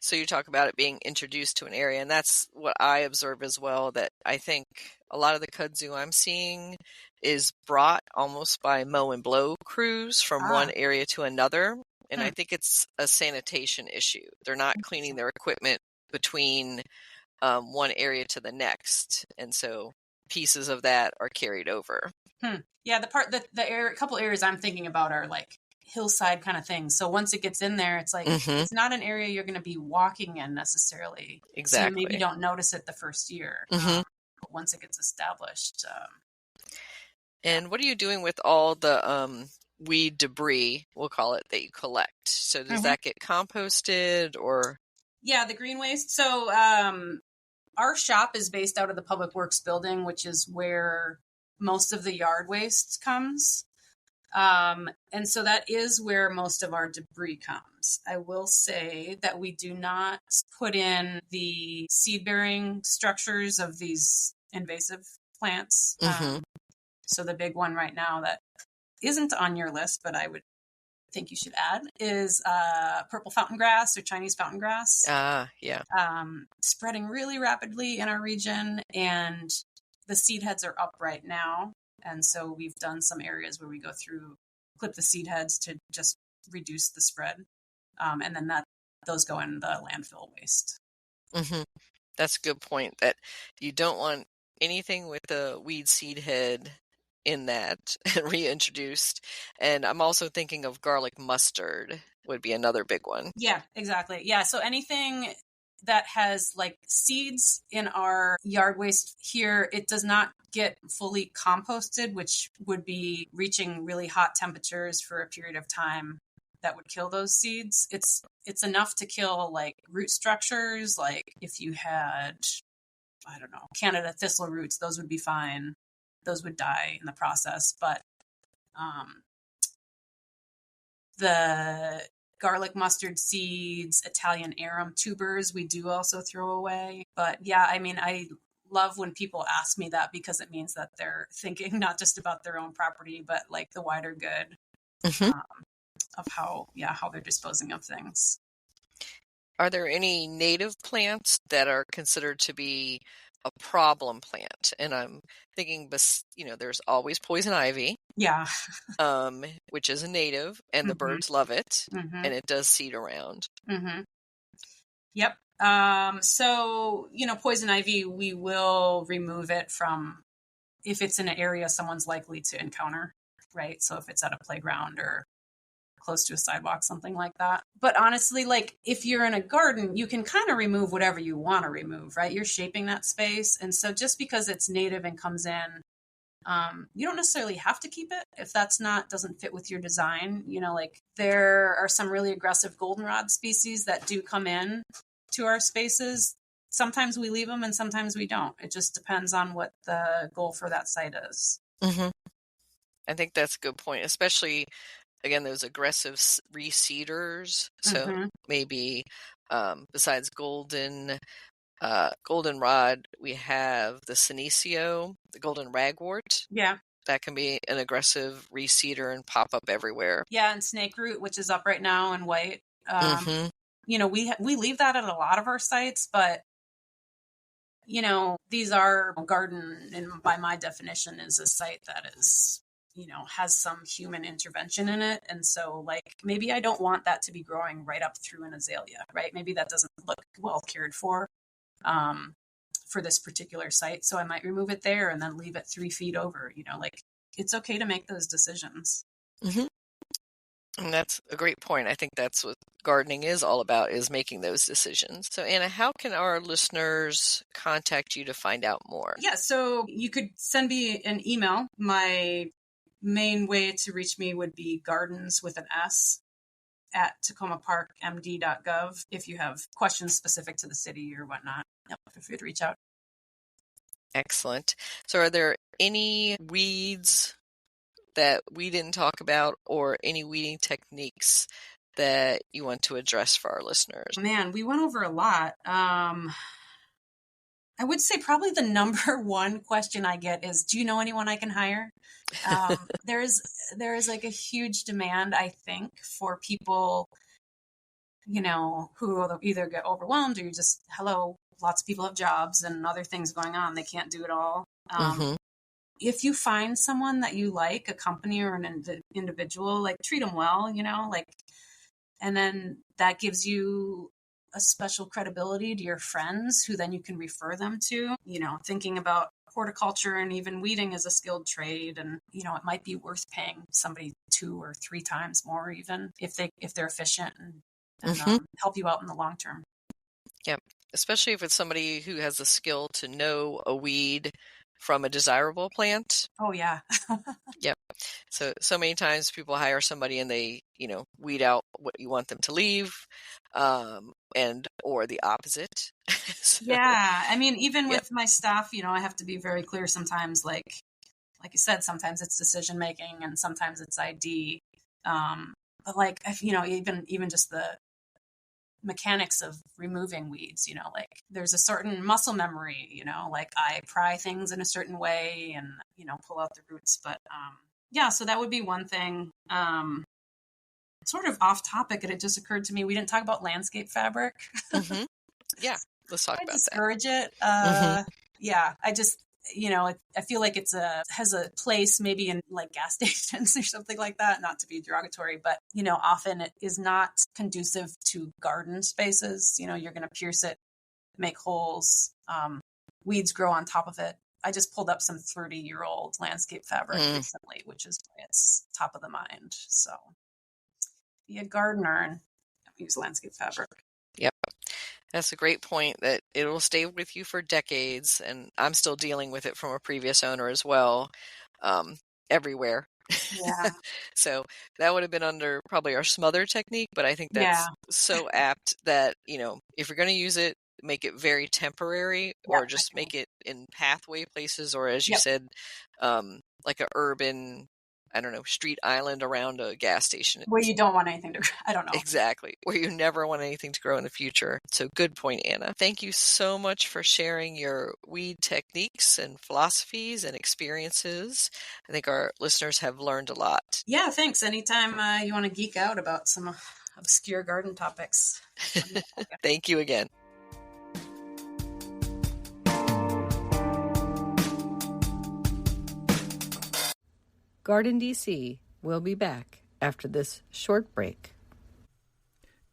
C: so you talk about it being introduced to an area, and that's what I observe as well, that I think a lot of the kudzu I'm seeing is brought almost by mow and blow crews from one area to another. And I think it's a sanitation issue. They're not cleaning their equipment between one area to the next. And so pieces of that are carried over.
B: Yeah, the couple areas I'm thinking about are like hillside kind of things. So once it gets in there, it's like, it's not an area you're going to be walking in necessarily.
C: Exactly.
B: So you maybe don't notice it the first year. But once it gets established.
C: And what are you doing with all the weed debris, we'll call it, that you collect? So does that get composted or? Yeah,
B: the green waste. So our shop is based out of the Public Works building, which is where most of the yard waste comes. And so that is where most of our debris comes. I will say that we do not put in the seed-bearing structures of these invasive plants. So the big one right now that isn't on your list, but I would think you should add, is purple fountain grass or Chinese fountain grass.
C: Yeah.
B: Spreading really rapidly in our region, and the seed heads are up right now. And so we've done some areas where we go through, clip the seed heads to just reduce the spread. And then those go in the landfill waste.
C: That's a good point, that you don't want anything with a weed seed head in that reintroduced. And I'm also thinking of garlic mustard would be another big one.
B: Yeah, exactly. Yeah. So anything that has like seeds in our yard waste here, it does not get fully composted, which would be reaching really hot temperatures for a period of time that would kill those seeds. It's enough to kill like root structures. Like if you had, I don't know, Canada thistle roots, those would be fine. Those would die in the process. But the garlic mustard seeds, Italian arum tubers, we do also throw away. But yeah, I mean, I love when people ask me that, because it means that they're thinking not just about their own property, but like the wider good of how they're disposing of things.
C: Are there any native plants that are considered to be a problem plant? And I'm thinking, there's always poison ivy.
B: Yeah.
C: Which is a native, and the birds love it, and it does seed around.
B: Yep. So, poison ivy, we will remove it from, if it's in an area someone's likely to encounter, right? So if it's at a playground or close to a sidewalk, something like that. But honestly, like if you're in a garden, you can kind of remove whatever you want to remove, right? You're shaping that space. And so just because it's native and comes in, you don't necessarily have to keep it if doesn't fit with your design. Like there are some really aggressive goldenrod species that do come in to our spaces. Sometimes we leave them and sometimes we don't. It just depends on what the goal for that site is.
C: I think that's a good point, especially, again, those aggressive reseeders. So maybe besides goldenrod, we have the senecio, the golden ragwort.
B: Yeah.
C: That can be an aggressive reseeder and pop up everywhere.
B: Yeah, and snake root, which is up right now in white. We leave that at a lot of our sites, but these are garden, and by my definition is a site that is, has some human intervention in it. And so like, maybe I don't want that to be growing right up through an azalea, right? Maybe that doesn't look well cared for this particular site. So I might remove it there and then leave it 3 feet over, like it's okay to make those decisions.
C: Mm-hmm. And that's a great point. I think that's what gardening is all about, is making those decisions. So Anna, how can our listeners contact you to find out more?
B: Yeah, so you could send me an email. My main way to reach me would be gardens with an S at takomaparkmd.gov. If you have questions specific to the city or whatnot, feel free to reach out.
C: Excellent. So are there any weeds that we didn't talk about, or any weeding techniques that you want to address for our listeners?
B: Man, we went over a lot. I would say probably the number one question I get is, do you know anyone I can hire? There is like a huge demand, I think, for people, who either get overwhelmed or you just, lots of people have jobs and other things going on. They can't do it all. If you find someone that you like, a company or an individual, like treat them well, and then that gives you a special credibility to your friends who then you can refer them to, thinking about horticulture and even weeding as a skilled trade. And, it might be worth paying somebody 2 or 3 times more, even if they're efficient and help you out in the long term.
C: Yeah. Especially if it's somebody who has the skill to know a weed from a desirable plant.
B: Oh yeah.
C: Yep. So many times people hire somebody and they, weed out what you want them to leave, or the opposite.
B: Yeah. I mean, even with my staff, I have to be very clear sometimes, like you said, sometimes it's decision making and sometimes it's ID. But like, even just the mechanics of removing weeds, like there's a certain muscle memory, like I pry things in a certain way and, pull out the roots. But so that would be one thing. Sort of off topic, and it just occurred to me, we didn't talk about landscape fabric.
C: Mm-hmm. Yeah, let's talk about that. I
B: discourage it. Yeah, I just, I feel like has a place maybe in like gas stations or something like that, not to be derogatory, but, often it is not conducive to garden spaces. You're going to pierce it, make holes, weeds grow on top of it. I just pulled up some 30-year-old landscape fabric recently, which is why it's top of the mind. So be a gardener and use landscape fabric.
C: Yep. That's a great point, that it will stay with you for decades. And I'm still dealing with it from a previous owner as well, everywhere.
B: Yeah.
C: So that would have been under probably our smother technique, but I think that's so apt that, if you're going to use it, make it very temporary, or just make it in pathway places, or as you said, like a urban, street island around a gas station.
B: Where you don't want anything to grow. I don't know.
C: Exactly. Where you never want anything to grow in the future. So good point, Anna. Thank you so much for sharing your weed techniques and philosophies and experiences. I think our listeners have learned a lot.
B: Yeah, thanks. Anytime you want to geek out about some obscure garden topics.
C: Thank you again.
A: GardenDC will be back after this short break.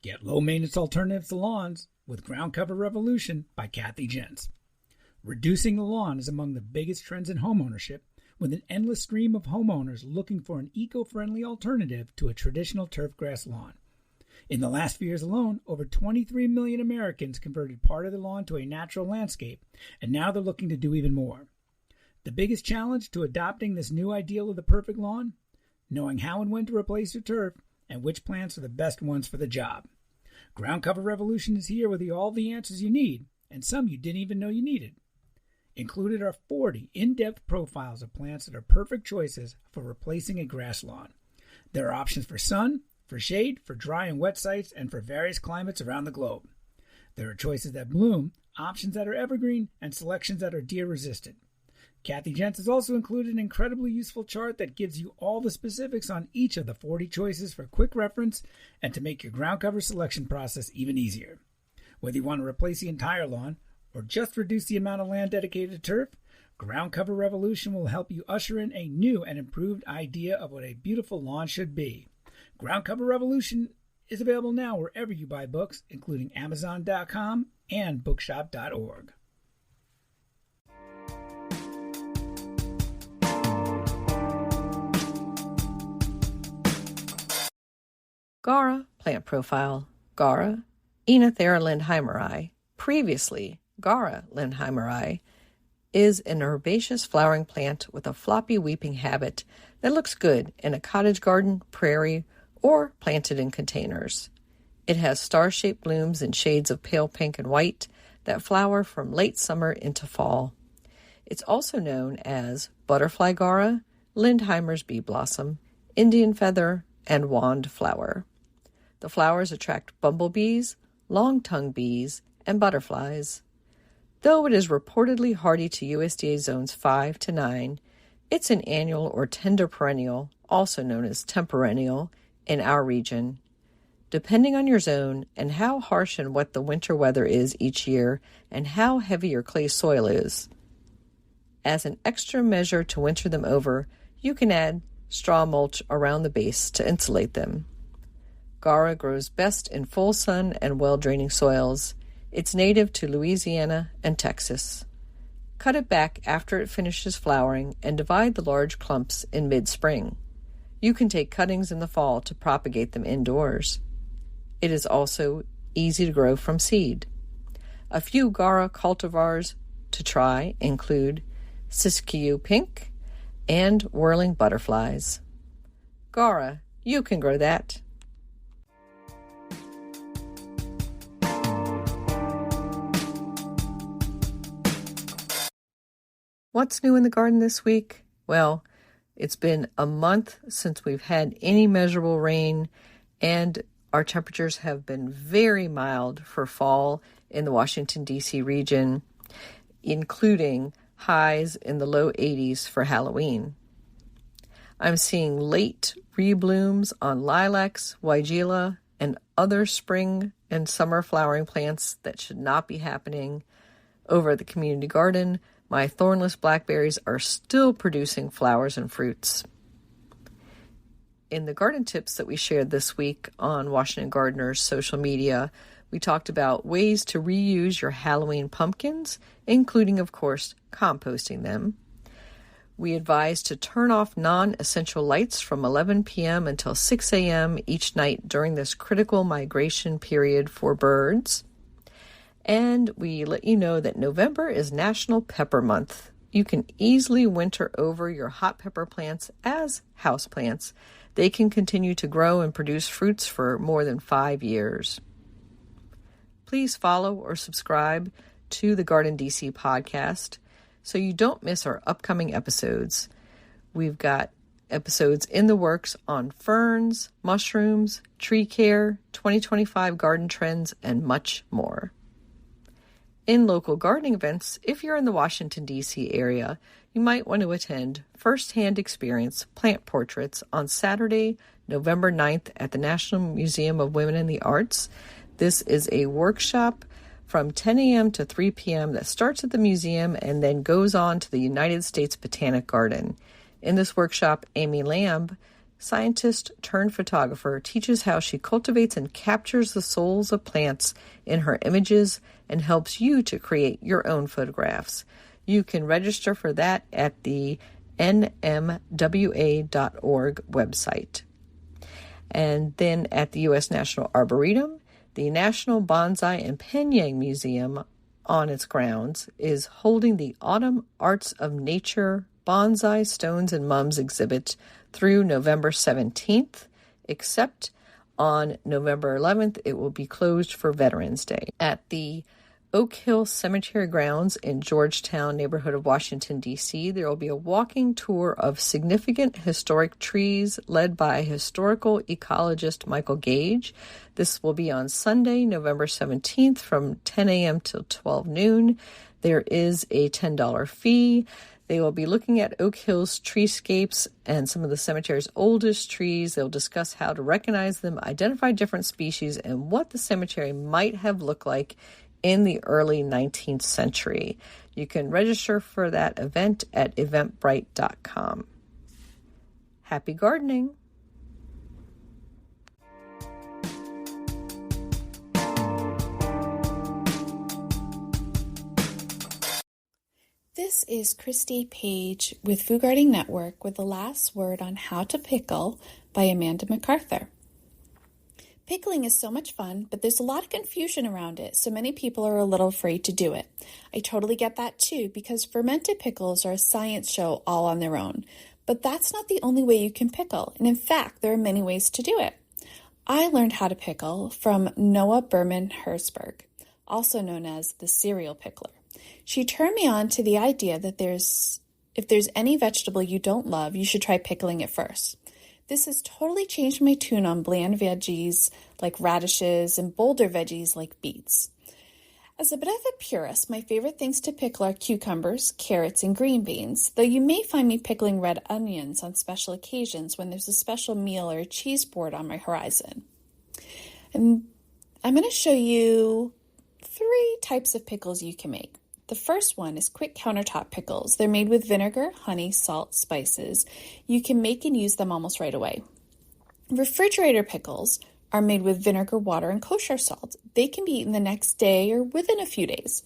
E: Get low-maintenance alternatives to lawns with Ground Cover Revolution by Kathy Jentz. Reducing the lawn is among the biggest trends in homeownership, with an endless stream of homeowners looking for an eco-friendly alternative to a traditional turfgrass lawn. In the last few years alone, over 23 million Americans converted part of their lawn to a natural landscape, and now they're looking to do even more. The biggest challenge to adopting this new ideal of the perfect lawn? Knowing how and when to replace your turf and which plants are the best ones for the job. Ground Cover Revolution is here with all the answers you need, and some you didn't even know you needed. Included are 40 in-depth profiles of plants that are perfect choices for replacing a grass lawn. There are options for sun, for shade, for dry and wet sites, and for various climates around the globe. There are choices that bloom, options that are evergreen, and selections that are deer-resistant. Kathy Jentz has also included an incredibly useful chart that gives you all the specifics on each of the 40 choices for quick reference and to make your ground cover selection process even easier. Whether you want to replace the entire lawn or just reduce the amount of land dedicated to turf, Ground Cover Revolution will help you usher in a new and improved idea of what a beautiful lawn should be. Ground Cover Revolution is available now wherever you buy books, including Amazon.com and Bookshop.org.
A: Gaura plant profile. Gaura, Oenothera lindheimeri, previously Gaura lindheimeri, is an herbaceous flowering plant with a floppy weeping habit that looks good in a cottage garden, prairie, or planted in containers. It has star-shaped blooms in shades of pale pink and white that flower from late summer into fall. It's also known as butterfly gaura, Lindheimer's bee blossom, Indian feather, and wand flower. The flowers attract bumblebees, long-tongued bees, and butterflies. Though it is reportedly hardy to USDA zones 5 to 9, it's an annual or tender perennial, also known as temperennial, in our region. Depending on your zone and how harsh and wet the winter weather is each year and how heavy your clay soil is. As an extra measure to winter them over, you can add straw mulch around the base to insulate them. Gaura grows best in full sun and well-draining soils. It's native to Louisiana and Texas. Cut it back after it finishes flowering and divide the large clumps in mid-spring. You can take cuttings in the fall to propagate them indoors. It is also easy to grow from seed. A few Gaura cultivars to try include Siskiyou Pink and Whirling Butterflies. Gaura, you can grow that. What's new in the garden this week? Well, it's been a month since we've had any measurable rain, and our temperatures have been very mild for fall in the Washington, D.C. region, including highs in the low 80s for Halloween. I'm seeing late reblooms on lilacs, weigela, and other spring and summer flowering plants that should not be happening over at the community garden. My thornless blackberries are still producing flowers and fruits. In the garden tips that we shared this week on Washington Gardener's social media, we talked about ways to reuse your Halloween pumpkins, including, of course, composting them. We advised to turn off non-essential lights from 11 p.m. until 6 a.m. each night during this critical migration period for birds. And we let you know that November is National Pepper Month. You can easily winter over your hot pepper plants as houseplants. They can continue to grow and produce fruits for more than 5 years. Please follow or subscribe to the GardenDC podcast so you don't miss our upcoming episodes. We've got episodes in the works on ferns, mushrooms, tree care, 2025 garden trends, and much more. In local gardening events, if you're in the Washington, D.C. area, you might want to attend First-Hand Experience Plant Portraits on Saturday, November 9th at the National Museum of Women in the Arts. This is a workshop from 10 a.m. to 3 p.m. that starts at the museum and then goes on to the United States Botanic Garden. In this workshop, Amy Lamb, scientist turned photographer, teaches how she cultivates and captures the souls of plants in her images and helps you to create your own photographs. You can register for that at the nmwa.org website. And then at the U.S. National Arboretum, the National Bonsai and Penyang Museum on its grounds is holding the Autumn Arts of Nature Bonsai Stones and Mums exhibit through November 17th, except on November 11th, it will be closed for Veterans Day. At the Oak Hill Cemetery grounds in Georgetown neighborhood of Washington, D.C., there will be a walking tour of significant historic trees led by historical ecologist Michael Gage. This will be on Sunday, November 17th from 10 a.m. till 12 noon. There is a $10 fee. They will be looking at Oak Hill's treescapes and some of the cemetery's oldest trees. They'll discuss how to recognize them, identify different species, and what the cemetery might have looked like in the early 19th century. You can register for that event at eventbrite.com. Happy gardening!
F: This is Christy Page with Food Gardening Network with the last word on how to pickle by Amanda MacArthur. Pickling is so much fun, but there's a lot of confusion around it, so many people are a little afraid to do it. I totally get that too, because fermented pickles are a science show all on their own. But that's not the only way you can pickle, and in fact, there are many ways to do it. I learned how to pickle from Noah Berman Herzberg, also known as the serial pickler. She turned me on to the idea that if there's any vegetable you don't love, you should try pickling it first. This has totally changed my tune on bland veggies like radishes and bolder veggies like beets. As a bit of a purist, my favorite things to pickle are cucumbers, carrots, and green beans, though you may find me pickling red onions on special occasions when there's a special meal or a cheese board on my horizon. And I'm going to show you 3 types of pickles you can make. The first one is quick countertop pickles. They're made with vinegar, honey, salt, spices. You can make and use them almost right away. Refrigerator pickles are made with vinegar, water, and kosher salt. They can be eaten the next day or within a few days.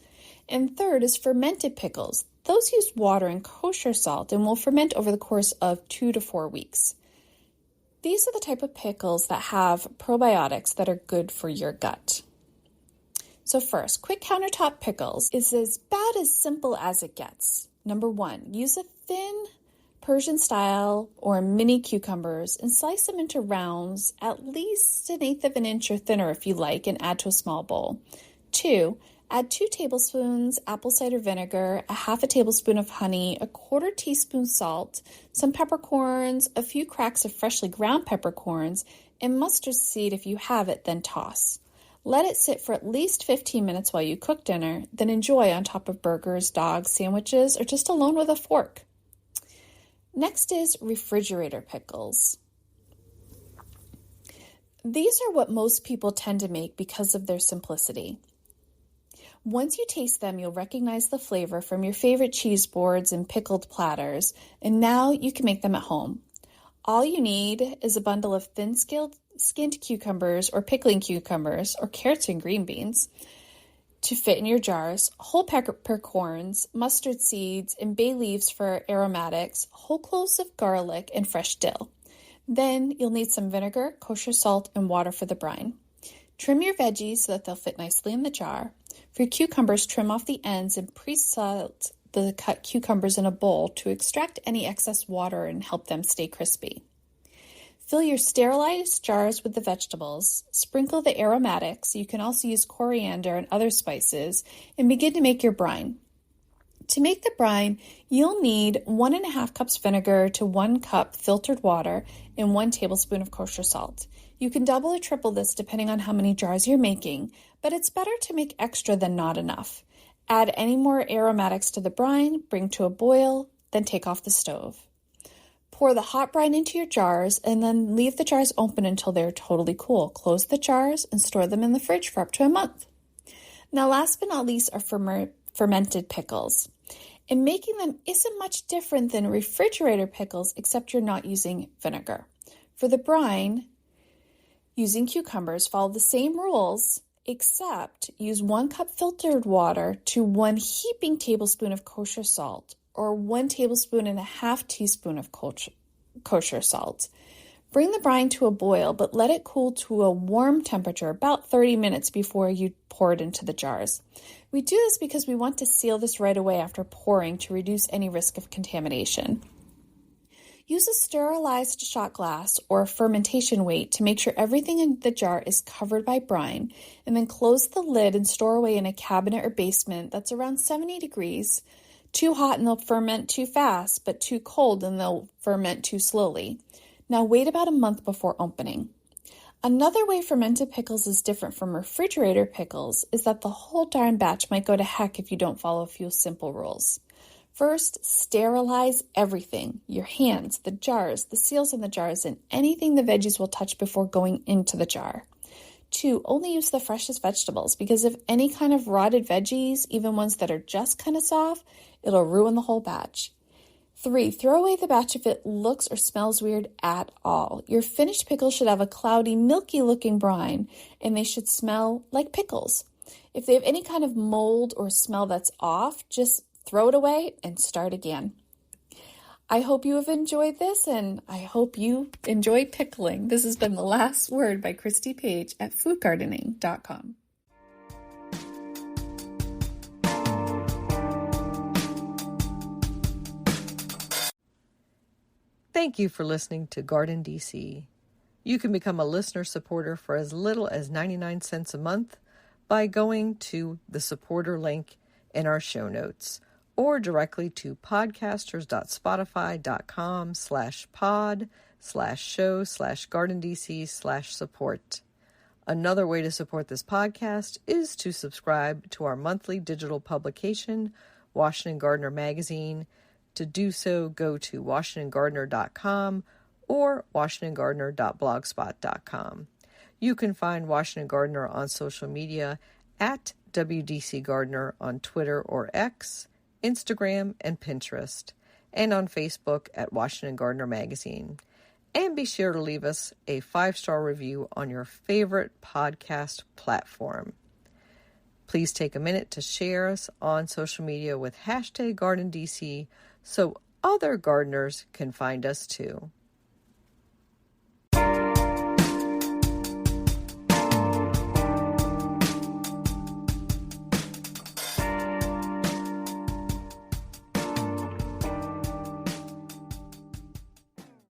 F: And third is fermented pickles. Those use water and kosher salt and will ferment over the course of 2 to 4 weeks. These are the type of pickles that have probiotics that are good for your gut. So first, quick countertop pickles is about as simple as it gets. Number 1, use a thin Persian style or mini cucumbers and slice them into rounds, at least 1/8 of an inch or thinner if you like, and add to a small bowl. 2, add 2 tablespoons apple cider vinegar, a 1/2 tablespoon of honey, a 1/4 teaspoon salt, some peppercorns, a few cracks of freshly ground peppercorns, and mustard seed if you have it, then toss. Let it sit for at least 15 minutes while you cook dinner, then enjoy on top of burgers, dogs, sandwiches, or just alone with a fork. Next is refrigerator pickles. These are what most people tend to make because of their simplicity. Once you taste them, you'll recognize the flavor from your favorite cheese boards and pickled platters, and now you can make them at home. All you need is a bundle of thin-skinned cucumbers or pickling cucumbers or carrots and green beans to fit in your jars, whole peppercorns, mustard seeds, and bay leaves for aromatics, whole cloves of garlic, and fresh dill. Then you'll need some vinegar, kosher salt, and water for the brine. Trim your veggies so that they'll fit nicely in the jar. For your cucumbers, trim off the ends and pre-salt the cut cucumbers in a bowl to extract any excess water and help them stay crispy. Fill your sterilized jars with the vegetables, sprinkle the aromatics, you can also use coriander and other spices, and begin to make your brine. To make the brine, you'll need 1.5 cups vinegar to 1 cup filtered water and 1 tablespoon of kosher salt. You can double or triple this depending on how many jars you're making, but it's better to make extra than not enough. Add any more aromatics to the brine, bring to a boil, then take off the stove. Pour the hot brine into your jars and then leave the jars open until they're totally cool. Close the jars and store them in the fridge for up to a month. Now, last but not least are fermented pickles. And making them isn't much different than refrigerator pickles, except you're not using vinegar. For the brine, using cucumbers, follow the same rules, except use 1 cup filtered water to 1 heaping tablespoon of kosher salt, or 1 tablespoon and a half teaspoon of kosher salt. Bring the brine to a boil, but let it cool to a warm temperature, about 30 minutes before you pour it into the jars. We do this because we want to seal this right away after pouring to reduce any risk of contamination. Use a sterilized shot glass or fermentation weight to make sure everything in the jar is covered by brine, and then close the lid and store away in a cabinet or basement that's around 70 degrees. Too hot and they'll ferment too fast, but too cold and they'll ferment too slowly. Now wait about a month before opening. Another way fermented pickles is different from refrigerator pickles is that the whole darn batch might go to heck if you don't follow a few simple rules. First, sterilize everything, your hands, the jars, the seals in the jars, and anything the veggies will touch before going into the jar. 2, only use the freshest vegetables, because if any kind of rotted veggies, even ones that are just kind of soft, it'll ruin the whole batch. 3, throw away the batch if it looks or smells weird at all. Your finished pickles should have a cloudy, milky-looking brine, and they should smell like pickles. If they have any kind of mold or smell that's off, just throw it away and start again. I hope you have enjoyed this, and I hope you enjoy pickling. This has been The Last Word by Christy Page at foodgardening.com.
A: Thank you for listening to GardenDC. You can become a listener supporter for as little as 99 cents a month by going to the supporter link in our show notes, or directly to podcasters.spotify.com/pod/show/GardenDC/support. Another way to support this podcast is to subscribe to our monthly digital publication, Washington Gardener Magazine. To do so, go to WashingtonGardener.com or WashingtonGardener.blogspot.com. You can find Washington Gardener on social media at WDC Gardener on Twitter or X, Instagram, and Pinterest, and on Facebook at Washington Gardener Magazine. And be sure to leave us a 5-star review on your favorite podcast platform. Please take a minute to share us on social media with #GardenDC so other gardeners can find us too.